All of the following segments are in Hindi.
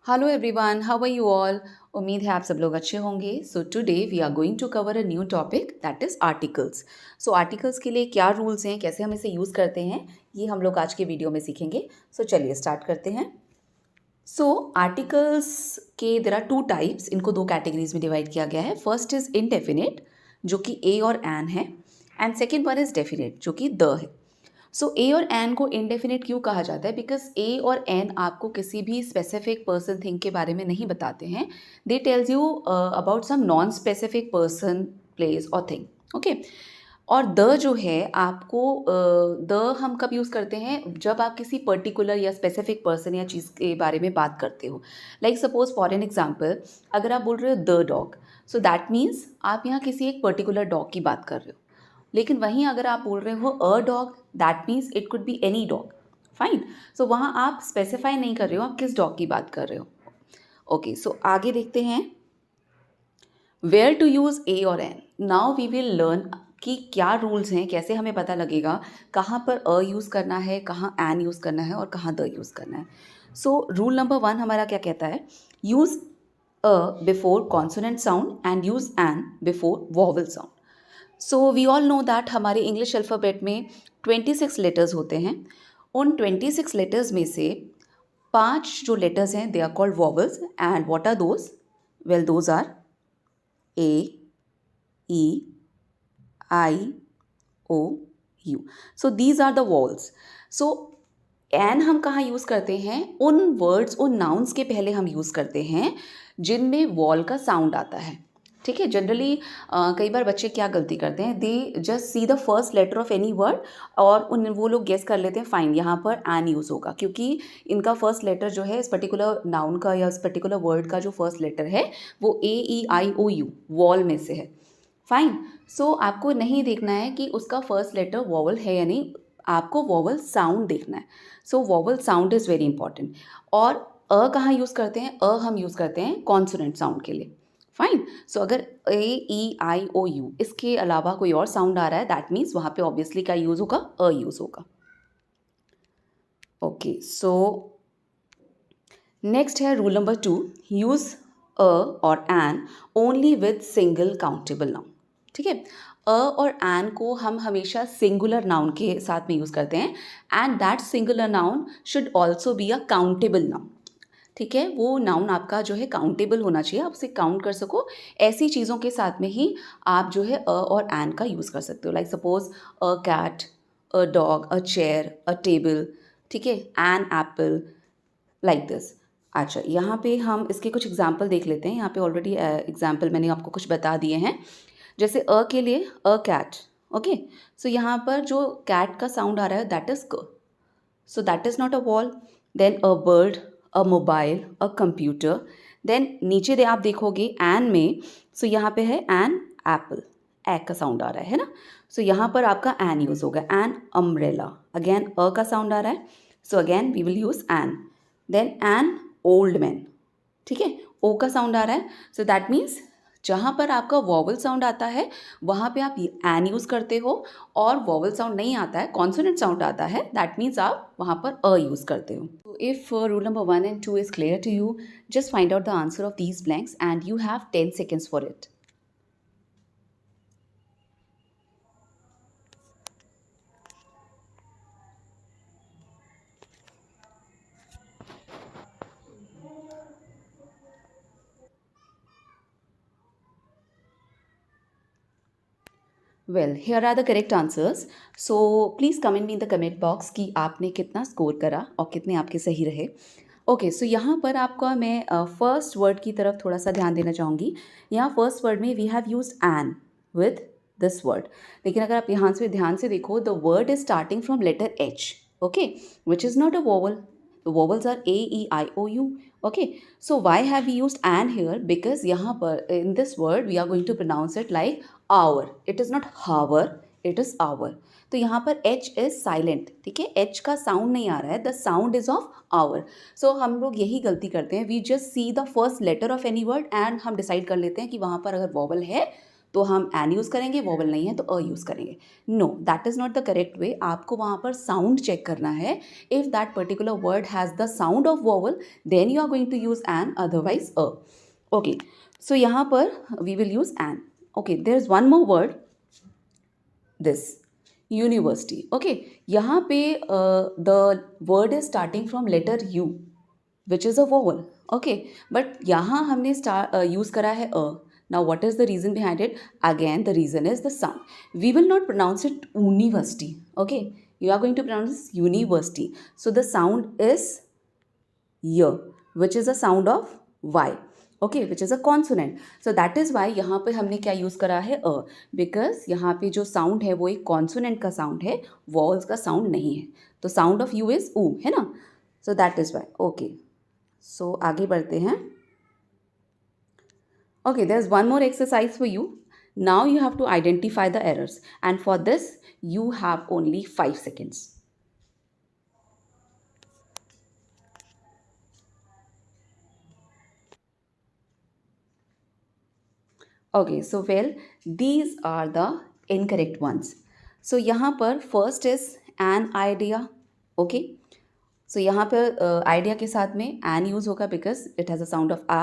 Hello everyone, how are you all. उम्मीद है आप सब लोग अच्छे होंगे। So today we are going to cover a new topic that is articles. So articles के लिए क्या रूल्स हैं, कैसे हम इसे यूज़ करते हैं, ये हम लोग आज के वीडियो में सीखेंगे। सो चलिए स्टार्ट करते हैं। सो आर्टिकल्स के देर आर टू टाइप्स, इनको दो कैटेगरीज में डिवाइड किया गया है। फर्स्ट इज़ इनडेफिनिट जो कि ए और एन है, and second one is definite जो कि द है। सो ए और एन को इनडेफिनिट क्यों कहा जाता है? बिकॉज ए और एन आपको किसी भी स्पेसिफिक पर्सन थिंग के बारे में नहीं बताते हैं। They tells you about some non specific person, place और थिंग। ओके। और द जो है आपको द हम कब यूज़ करते हैं? जब आप किसी पर्टिकुलर या स्पेसिफिक पर्सन या चीज़ के बारे में बात करते हो। Like suppose for an example, अगर आप बोल रहे हो the dog, so that means आप यहाँ किसी एक पर्टिकुलर डॉग की बात कर रहे हो। लेकिन वहीं अगर आप बोल रहे हो a dog, that means it could be any dog. Fine. So वहाँ आप स्पेसिफाई नहीं कर रहे हो आप किस डॉग की बात कर रहे हो। ओके, सो आगे देखते हैं वेयर टू यूज़ ए और an. Now we will learn कि क्या रूल्स हैं, कैसे हमें पता लगेगा कहाँ पर अ यूज़ करना है, कहाँ एन यूज़ करना है और कहाँ द यूज़ करना है। सो रूल नंबर 1 हमारा क्या कहता है? Use a before consonant sound and use an before vowel sound. So we all know that हमारे इंग्लिश अल्फ़ाबेट में 26 लेटर्स होते हैं। उन 26 लेटर्स में से 5 जो लेटर्स हैं they are called vowels, and what are those? Well, those are A, E, I, O, U. So these are the vowels. So an हम कहाँ यूज़ करते हैं? उन वर्ड्स, उन नाउन्स के पहले हम यूज़ करते हैं जिनमें वॉल का साउंड आता है। ठीक है। जनरली कई बार बच्चे क्या गलती करते हैं, they just see the first letter of any word और उन वो लोग गेस कर लेते हैं फाइन यहाँ पर एन यूज़ होगा, क्योंकि इनका फर्स्ट लेटर जो है इस पर्टिकुलर नाउन का या इस पर्टिकुलर वर्ड का जो फर्स्ट लेटर है वो ए, E, I, O, you wall में से है। फाइन। सो आपको नहीं देखना है कि उसका फर्स्ट लेटर वॉवल है या नहीं, आपको वॉवल साउंड देखना है। So vowel sound is very important. और अ कहाँ यूज़ करते हैं? अ हम यूज़ करते हैं कॉन्सोनेंट साउंड के लिए। फाइन। सो अगर ए, ई, आई, ओ, यू इसके अलावा कोई और साउंड आ रहा है, दैट मीन्स वहाँ पे ऑब्वियसली क्या यूज़ होगा? अ यूज़ होगा। ओके, सो नेक्स्ट है रूल नंबर 2, यूज़ अ और an only with single countable noun. ठीक है। अ और एन को हम हमेशा सिंगुलर नाउन के साथ में यूज़ करते हैं, and that singular noun should also be a countable noun. ठीक है। वो नाउन आपका जो है काउंटेबल होना चाहिए, आप उसे काउंट कर सको। ऐसी चीज़ों के साथ में ही आप जो है अ और एन का यूज़ कर सकते हो। Like suppose a cat, a dog, a chair, a table. ठीक है। An apple, like this. अच्छा, यहाँ पे हम इसके कुछ एग्जाम्पल देख लेते हैं। यहाँ पे ऑलरेडी एग्जाम्पल मैंने आपको कुछ बता दिए हैं। जैसे अ के लिए अ कैट। ओके। सो यहाँ पर जो कैट का साउंड आ रहा है दैट इज क। So that is not a wall. Then a bird, a mobile, a computer. Then नीचे दे आप देखोगे एन में, सो यहाँ पे है एन एप्पल, ए का साउंड आ रहा है ना। सो यहाँ पर आपका एन यूज होगा। एन अम्ब्रेला, अगेन अ का साउंड आ रहा है, so again we will use an. Then an old man. ठीक है। ओ का साउंड आ रहा है, सो दैट मीन्स जहाँ पर आपका वॉवल साउंड आता है वहाँ पे आप एन यूज़ करते हो, और वॉवल साउंड नहीं आता है, कॉन्सोनेंट साउंड आता है, दैट मीन्स आप वहाँ पर अ यूज़ करते हो। तो if rule number 1 and 2 is clear to you, just find out the answer of these blanks and you have 10 seconds for it. Well, here are the correct answers. So please comment me in the comment box कि आपने कितना स्कोर करा और कितने आपके सही रहे। ओके, सो यहाँ पर आपका मैं फर्स्ट वर्ड की तरफ थोड़ा सा ध्यान देना चाहूँगी। यहाँ फर्स्ट वर्ड में we have use an with this word, लेकिन अगर आप यहाँ से ध्यान से देखो, the word is starting from letter H, okay, which is not a vowel. The vowels are A, E, I, O, U. Okay, so why have we used an here? Because यहाँ पर in this word we are going to pronounce it like our. It is not hour, it is our. तो यहाँ पर H is silent. ठीक है, H का साउंड नहीं आ रहा है, the sound is of our. So हम लोग यही गलती करते हैं, we just see the first letter of any word and हम डिसाइड कर लेते हैं कि वहाँ पर अगर वॉवल है तो हम एन यूज़ करेंगे, वोवल नहीं है तो अ यूज़ करेंगे। No, that is not the correct way. आपको वहाँ पर साउंड चेक करना है। If that particular word has the sound of vowel then you are going to use an, otherwise a. Okay, so यहाँ पर we will use an. Okay, there is one more word, this university. Okay, यहाँ पे the word is starting from letter U which is a vowel. Okay, but यहाँ हमने यूज़ करा है a. Now what is the reason behind it? Again the reason is the sound. We will not pronounce it university. Okay, you are going to pronounce university, so the sound is ya, which is a sound of Y. Okay, which is a consonant. So that is Y यहाँ पे हमने क्या यूज़ करा है अ, बिकॉज यहाँ पे जो साउंड है वो एक कॉन्सोनेंट का साउंड है, वॉल्स का साउंड नहीं है। तो sound of you is oo, है ना? So that is Y. Okay, so आगे बढ़ते हैं। Okay, there is one more exercise for you. Now you have to identify the errors and for this you have only 5 seconds. Okay, so well, these are the incorrect ones. So यहाँ पर first is an idea. Okay, so यहाँ पर idea के साथ में an use होगा because it has a sound of a,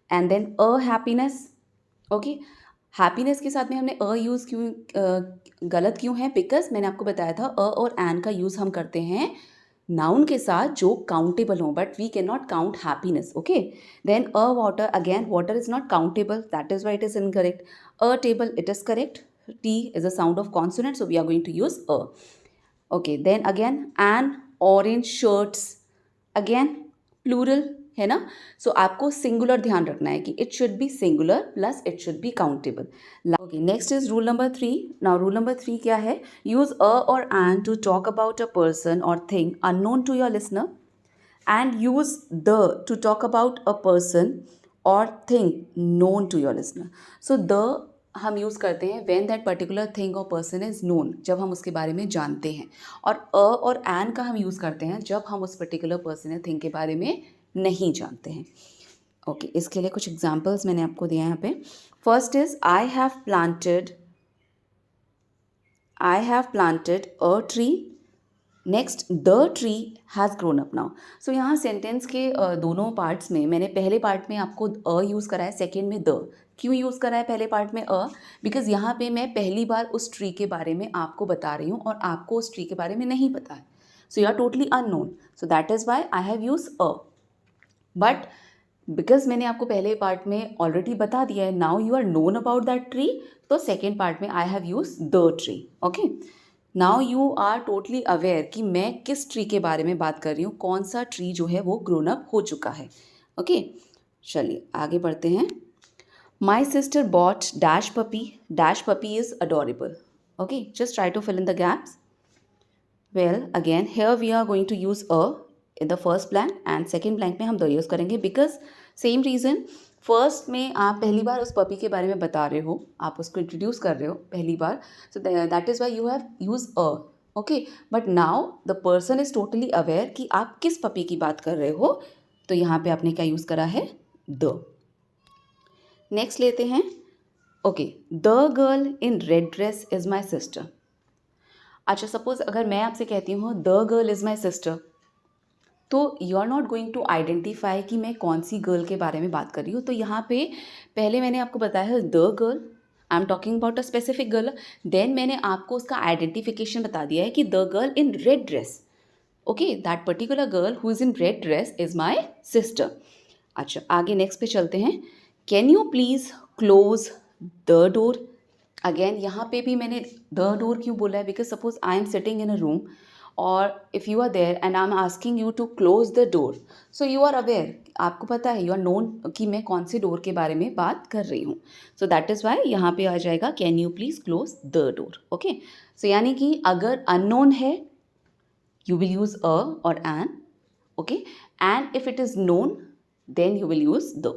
and then a happiness. Okay, happiness के साथ में हमने a use क्यों गलत क्यों है? Because मैंने आपको बताया था a और an का use हम करते हैं नाउन के साथ जो काउंटेबल हो, but we can not count happiness. Okay, then a water, again water is not countable, that is why it is incorrect. A table, it is correct. T is a sound of consonant, so we are going to use a. Okay, then again an orange shirts, again plural है ना, सो आपको सिंगुलर ध्यान रखना है कि it should be singular plus it should be countable. Okay, next is rule number 3. Now rule number 3 क्या है? यूज अ और an to talk about a person और thing unknown to your listener, and use the to talk about a person और thing known to your listener. So the हम यूज़ करते हैं व्हेन दैट पर्टिकुलर थिंग और पर्सन इज़ नोन, जब हम उसके बारे में जानते हैं. और अ और एन का हम यूज़ करते हैं जब हम उस पर्टिकुलर पर्सन या थिंग के बारे में नहीं जानते हैं. ओके, इसके लिए कुछ एग्जांपल्स मैंने आपको दिया है यहाँ पे. First is I have planted a tree. Next, the tree has grown up now. So यहाँ सेंटेंस के दोनों पार्ट्स में मैंने पहले पार्ट में आपको अ यूज़ करा है, सेकेंड में द. क्यों यूज़ करा है पहले पार्ट में अ? बिकॉज यहाँ पे मैं पहली बार उस ट्री के बारे में आपको बता रही हूँ और आपको उस ट्री के बारे में नहीं पता है. So you are totally unknown, so that is why I have use a. But because मैंने आपको पहले पार्ट में ऑलरेडी बता दिया है, now you are known about that tree, तो सेकेंड पार्ट में I have use the tree. Okay, now you are totally aware कि मैं किस ट्री के बारे में बात कर रही हूँ, कौन सा ट्री जो है वो ग्रोन अप हो चुका है. ओके, चलिए आगे बढ़ते हैं. My sister bought dash puppy is adorable. Okay, just try to fill in the gaps. Well, again here we are going to use a in the first blank and second blank में हम द यूज़ करेंगे बिकॉज सेम रीज़न. फर्स्ट में आप पहली बार उस पपी के बारे में बता रहे हो, आप उसको इंट्रोड्यूस कर रहे हो पहली बार, so that is why you have use a. Okay, but now the person is totally aware कि आप किस पपी की बात कर रहे हो, तो यहाँ पे आपने क्या यूज़ करा है? द. नेक्स्ट लेते हैं. Okay, the girl in red dress is my sister. अच्छा, सपोज अगर मैं आपसे कहती हूँ the girl is my sister, तो you are not going to identify कि मैं कौन सी गर्ल के बारे में बात कर रही हूँ. तो यहाँ पे पहले मैंने आपको बताया है the girl, I am talking about a specific girl. Then मैंने आपको उसका आइडेंटिफिकेशन बता दिया है कि the girl in red dress. Okay, that particular girl who is in red dress is my sister. अच्छा, आगे नेक्स्ट पे चलते हैं. Can you please close the door. Again यहाँ पे भी मैंने द डोर क्यों बोला है? Because suppose I am sitting in a room और if you are there and I am asking you to close the door, so you are aware, आपको पता है, यू आर नोन कि मैं कौन से डोर के बारे में बात कर रही हूँ. सो दैट इज़ वाई यहाँ पे आ जाएगा can you please close the door. Okay, so यानी कि अगर अननोन है you will use a or an. Okay, and if it is known then you will use the.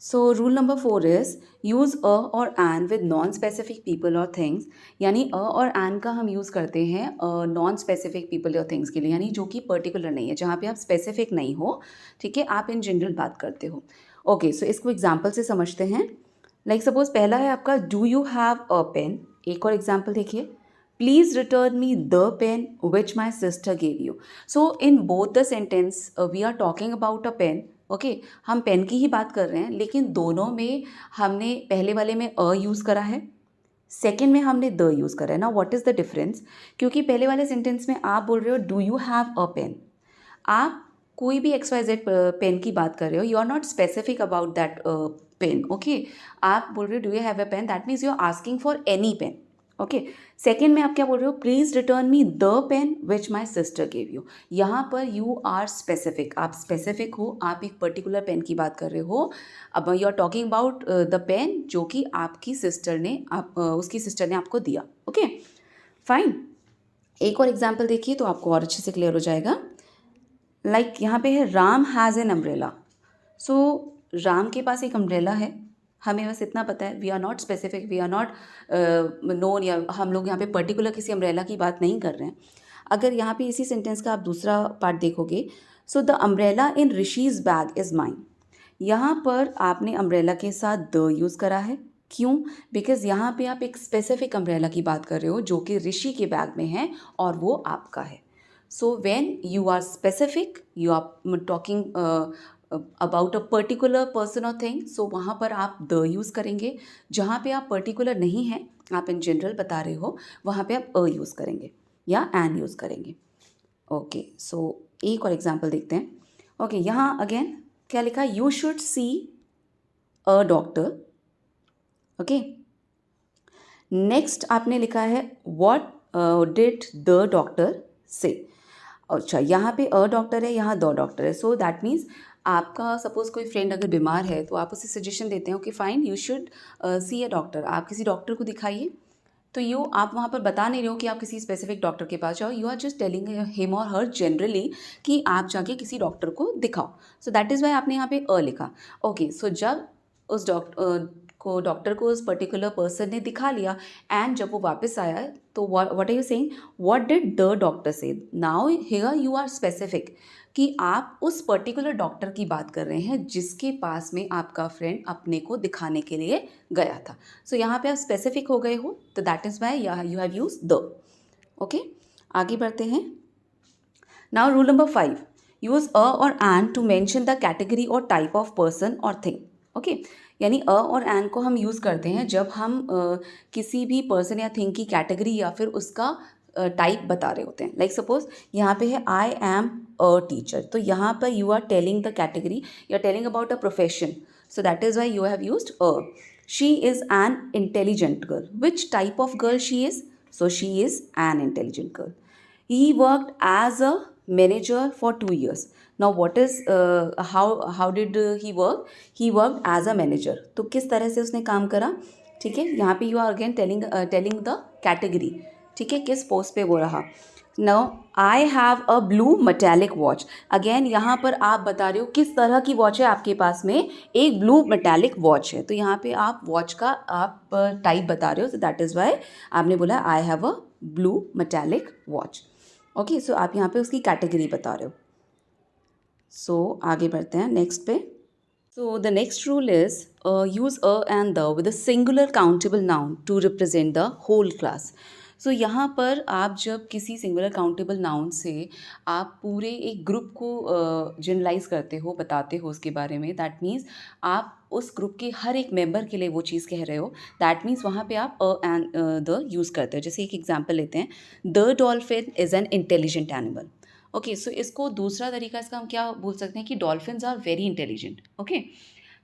So rule number 4 is use a or an with non-specific people or things. यानी a और an का हम यूज़ करते हैं non-specific people or things के लिए, यानी जो कि पर्टिकुलर नहीं है, जहाँ पे आप स्पेसिफिक नहीं हो. ठीक है, आप इन जनरल बात करते हो. ओके, सो इसको एग्जाम्पल से समझते हैं. लाइक सपोज पहला है आपका do you have a pen. एक और एग्जाम्पल देखिए, please return me the pen which my sister gave you. So in both the sentence we are talking about a pen. Okay, हम पेन की ही बात कर रहे हैं, लेकिन दोनों में हमने पहले वाले में अ यूज़ करा है, सेकेंड में हमने द यूज़ करा है ना। What is the difference? क्योंकि पहले वाले सेंटेंस में आप बोल रहे हो do you have a pen, आप कोई भी XYZ पेन की बात कर रहे हो, you are not specific about that pen. Okay, आप बोल रहे हो do you have a pen, that means you are asking for any pen. Okay, second में आप क्या बोल रहे हो, please return me the pen which my sister gave you. यहाँ पर यू आर स्पेसिफिक, आप स्पेसिफिक हो, आप एक पर्टिकुलर पेन की बात कर रहे हो। अब you are talking about the pen जो कि आपकी सिस्टर ने उसकी सिस्टर ने आपको दिया। ओके फाइन, एक और एग्जाम्पल देखिए तो आपको और अच्छे से क्लियर हो जाएगा। लाइक यहाँ पे है राम हैज़ एन अम्ब्रेला। सो राम के पास एक अम्ब्रेला है, हमें बस इतना पता है, we are not specific, we are not known, या हम लोग यहाँ पे पर्टिकुलर किसी अम्ब्रेला की बात नहीं कर रहे हैं। अगर यहाँ पे इसी सेंटेंस का आप दूसरा पार्ट देखोगे, so the umbrella in Rishi's bag is mine. यहाँ पर आपने अम्ब्रेला के साथ द यूज़ करा है, क्यों? बिकॉज यहाँ पे आप एक स्पेसिफिक अम्ब्रेला की बात कर रहे हो जो कि ऋषि के बैग में है और वो आपका है। So when you are specific, you are talking about a particular person और थिंग, सो वहाँ पर आप द यूज़ करेंगे। जहाँ पे आप पर्टिकुलर नहीं हैं, आप इन जनरल बता रहे हो, वहाँ पे आप अ यूज़ करेंगे या एन यूज़ करेंगे। ओके, सो एक और एग्जाम्पल देखते हैं। ओके, यहाँ अगेन क्या लिखा, you should see a doctor. Okay, next आपने लिखा है व्हाट डिड द डॉक्टर से। अच्छा, यहाँ पे अ डॉक्टर है, यहाँ द डॉक्टर है, सो दैट मीन्स आपका सपोज कोई फ्रेंड अगर बीमार है तो आप उसे सजेशन देते हो कि fine you should see a doctor, आप किसी डॉक्टर को दिखाइए। तो यू आप वहाँ पर बता नहीं रहे हो कि आप किसी स्पेसिफिक डॉक्टर के पास जाओ, you are just telling him or her generally कि आप जाके किसी डॉक्टर को दिखाओ। सो दैट इज़ वाई आपने यहाँ पे अ लिखा। ओके, सो जब उस डॉक्टर को उस पर्टिकुलर पर्सन ने दिखा लिया एंड जब वो वापस आया तो what are you saying, what did the doctor say. Now here you are specific कि आप उस पर्टिकुलर डॉक्टर की बात कर रहे हैं जिसके पास में आपका फ्रेंड अपने को दिखाने के लिए गया था। सो यहाँ पे आप स्पेसिफिक हो गए हो, तो that is why you have use the. Okay, आगे बढ़ते हैं। Now rule number 5, use a और an to mention the category और टाइप ऑफ पर्सन और थिंग। ओके, यानी अ और एन को हम यूज़ करते हैं जब हम किसी भी पर्सन या थिंग की कैटेगरी या फिर उसका टाइप बता रहे होते हैं। लाइक सपोज यहाँ पे है आई एम अ टीचर, तो यहाँ पर you are telling the category, you are telling about a profession, so that is why you have used a. She is an intelligent girl, which type of girl she is, so she is an intelligent girl. He worked as a manager for 2 years. Now what is how did he work? He worked as a manager. तो किस तरह से उसने काम करा, ठीक है। यहाँ पे you are again telling the category, ठीक है, किस पोस्ट पे वो रहा। Now I have a blue metallic watch. Again यहाँ पर आप बता रहे हो किस तरह की वॉच है आपके पास में, एक ब्लू मेटालिक वॉच है, तो यहाँ पे आप वॉच का आप टाइप बता रहे हो, तो दैट इज़ वाई आपने बोला I have a blue metallic watch. Okay, so आप यहाँ पे उसकी कैटेगरी बता रहे हो। सो आगे बढ़ते हैं नेक्स्ट पे। So the next rule is use a and the with a singular countable noun to represent the whole class. So यहाँ पर आप जब किसी सिंगुलर काउंटेबल नाउन से आप पूरे एक ग्रुप को जनरलाइज करते हो, बताते हो उसके बारे में, दैट मीन्स आप उस ग्रुप के हर एक मेंबर के लिए वो चीज़ कह रहे हो, दैट मीन्स वहाँ पे आप अ एंड द यूज़ करते हो। जैसे एक एग्जांपल लेते हैं, the dolphin is an intelligent animal. Okay, so इसको दूसरा तरीका इसका हम क्या बोल सकते हैं कि dolphins are very intelligent. Okay,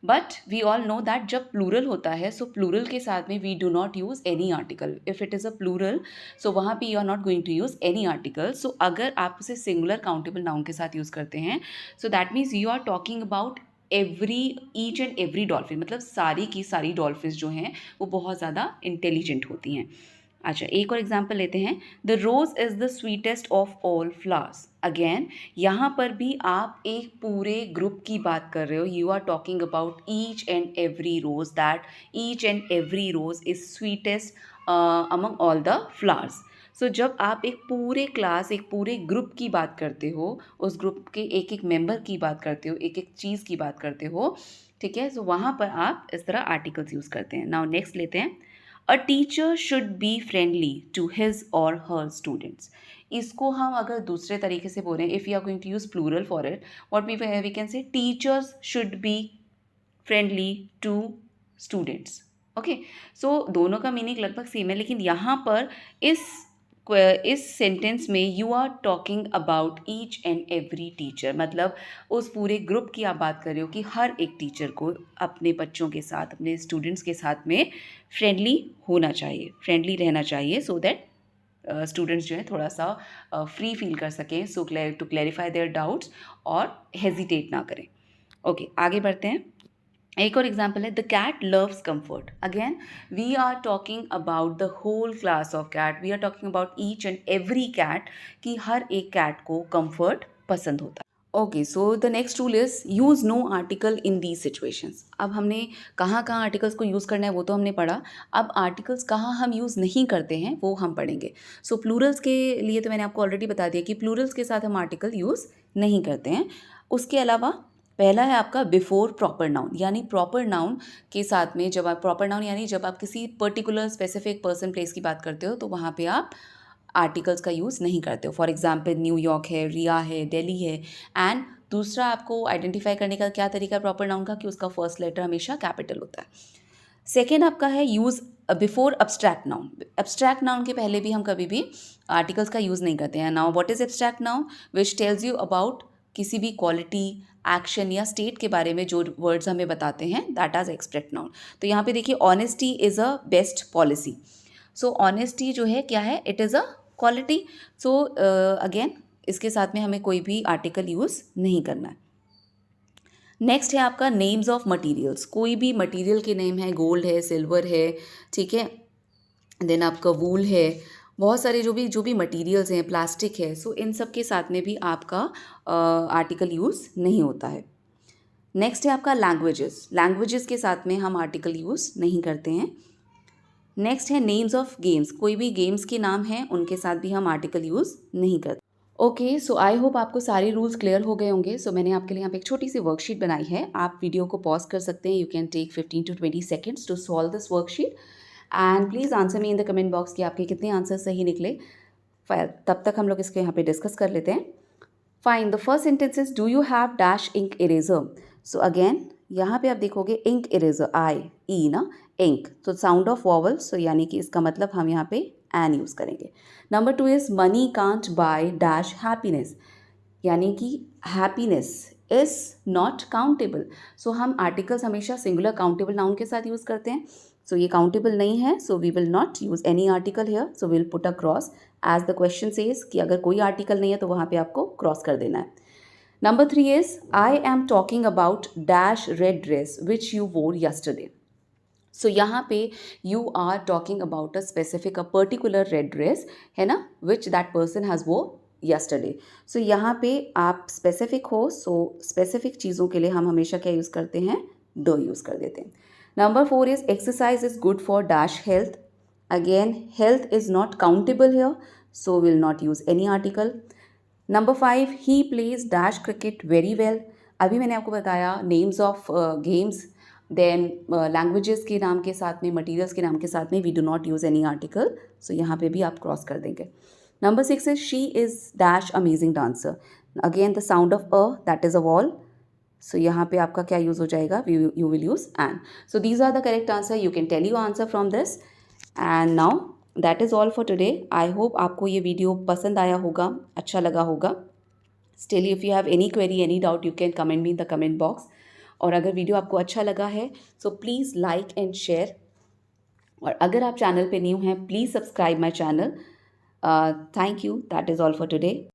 but we all know that जब प्लूरल होता है, सो प्लूरल के साथ में we do not use any article. If it is a plural, so वहाँ पे you are not going to use any article. So अगर आप उसे सिंगुलर काउंटेबल नाउन के साथ यूज़ करते हैं, so that means you are talking about each and every dolphin, मतलब सारी की सारी डॉल्फिन्स जो हैं वो बहुत ज़्यादा इंटेलिजेंट होती हैं। अच्छा, एक और एग्जाम्पल लेते हैं, the rose is the sweetest of all flowers. Again यहाँ पर भी आप एक पूरे ग्रुप की बात कर रहे हो, you are talking about each and every rose, that each and every rose is sweetest among all the flowers. So जब आप एक पूरे क्लास, एक पूरे ग्रुप की बात करते हो, उस ग्रुप के एक एक मेंबर की बात करते हो, एक एक चीज़ की बात करते हो, ठीक है, सो वहाँ पर आप इस तरह आर्टिकल्स यूज़ करते हैं। नाउ नेक्स्ट लेते हैं, a teacher should be friendly to his or her students. इसको हम अगर दूसरे तरीके से बोलें, if you are going to use plural for it, what we can say, teachers should be friendly to students. Okay, so दोनों का मीनिंग लगभग सेम है, लेकिन यहाँ पर इस इस सेंटेंस में you are talking about each and every teacher, मतलब उस पूरे ग्रुप की आप बात कर रहे हो कि हर एक टीचर को अपने बच्चों के साथ, अपने स्टूडेंट्स के साथ में फ्रेंडली होना चाहिए, फ्रेंडली रहना चाहिए, सो दैट स्टूडेंट्स जो है थोड़ा सा फ्री फील कर सकें, सो टू क्लैरिफाई देयर डाउट्स और हेजिटेट ना करें। ओके, आगे बढ़ते हैं। एक और एग्जाम्पल है, the cat loves comfort. Again we are talking about the whole class of cat, we are talking about each and every cat, कि हर एक कैट को कम्फर्ट पसंद होता है। Okay, so the next rule is use no article in these situations. अब हमने कहाँ कहाँ आर्टिकल्स को यूज़ करना है वो तो हमने पढ़ा, अब आर्टिकल्स कहाँ हम यूज़ नहीं करते हैं वो हम पढ़ेंगे। सो प्लूरल्स के लिए तो मैंने आपको ऑलरेडी बता दिया कि प्लूरल्स के साथ हम आर्टिकल यूज़ नहीं करते हैं। उसके अलावा पहला है आपका बिफोर प्रॉपर नाउन, यानी प्रॉपर नाउन के साथ में, जब आप प्रॉपर नाउन यानी जब आप किसी पर्टिकुलर स्पेसिफिक पर्सन प्लेस की बात करते हो तो वहाँ पे आप आर्टिकल्स का यूज़ नहीं करते हो। फॉर एग्जाम्पल न्यूयॉर्क है, रिया है, दिल्ली है। एंड दूसरा आपको आइडेंटिफाई करने का क्या तरीका है प्रॉपर नाउन का, कि उसका फर्स्ट लेटर हमेशा कैपिटल होता है। सेकेंड आपका है use before abstract noun. Abstract noun के पहले भी हम कभी भी आर्टिकल्स का यूज़ नहीं करते हैं। Now what is abstract noun, which tells you about किसी भी क्वालिटी, एक्शन या स्टेट के बारे में जो वर्ड्स हमें बताते हैं, दैट एज एब्स्ट्रैक्ट नाउन। तो यहाँ पे देखिए, honesty is a best policy. So honesty जो है क्या है, it is a quality. So again इसके साथ में हमें कोई भी आर्टिकल यूज़ नहीं करना है। नेक्स्ट है आपका नेम्स ऑफ मटेरियल्स। कोई भी मटेरियल के नेम है, गोल्ड है, सिल्वर है, ठीक है, देन आपका वूल है, बहुत सारे जो भी मटेरियल्स हैं, प्लास्टिक है, सो इन सब के साथ में भी आपका आर्टिकल यूज़ नहीं होता है। नेक्स्ट है आपका लैंग्वेजेस। लैंग्वेजेस के साथ में हम आर्टिकल यूज़ नहीं करते हैं। नेक्स्ट है नेम्स ऑफ गेम्स। कोई भी गेम्स के नाम हैं उनके साथ भी हम आर्टिकल यूज़ नहीं करते। ओके, सो आई होप आपको सारे रूल्स क्लियर हो गए होंगे। सो मैंने आपके लिए यहाँ पे एक छोटी सी वर्कशीट बनाई है, आप वीडियो को पॉज कर सकते हैं। You can take 15 to 20 seconds to solve this worksheet and please answer me in the comment box कि आपके कितने आंसर सही निकले। तब तक हम लोग इसको यहाँ पे डिस्कस कर लेते हैं। Fine, the first sentence is, do you have dash ink eraser. So again यहाँ पे आप देखोगे इंक इरेजर, आई ई ना, इंक, तो साउंड ऑफ वॉवल, सो यानी कि इसका मतलब हम यहाँ पे एन यूज़ करेंगे। Number 2 is, money can't by dash happiness, यानी कि हैप्पीनेस इज नॉट काउंटेबल। सो हम आर्टिकल्स हमेशा सिंगुलर काउंटेबल नाउन के साथ यूज़ करते हैं। सो ये काउंटेबल नहीं है, so we will not use any article here, so will put a cross as the question says, कि अगर कोई आर्टिकल नहीं है तो वहाँ पे आपको क्रॉस कर देना है। Number 3 is, I am talking about dash red dress which you wore yesterday. So यहाँ पे you are talking about a specific, a particular red dress है ना, which that person has wore yesterday. So यहाँ पे आप स्पेसिफिक हो, सो स्पेसिफिक चीज़ों के लिए हम हमेशा क्या यूज़ करते हैं, द यूज़ कर देते हैं। Number 4 is, exercise is good for dash health. Again health is not countable here, so will not use any article. Number 5, he plays dash cricket very well. अभी मैंने आपको बताया names of games, then languages के नाम के साथ में, मटीरियल्स के नाम के साथ में we do not use any article, so यहाँ पे भी आप क्रॉस कर देंगे। Number 6 is, she is dash amazing dancer. Again the sound of a, that is a vowel, so यहाँ पे आपका क्या यूज़ हो जाएगा, you will use an. So these are the correct answer, you can tell you answer from this. And now that is all for today. I hope आपको ये वीडियो पसंद आया होगा, अच्छा लगा होगा। Still if you have any query, any doubt, you can comment me in the comment box. और अगर वीडियो आपको अच्छा लगा है so please like and share, और अगर आप चैनल पे न्यू हैं please subscribe my channel. Thank you, that is all for today.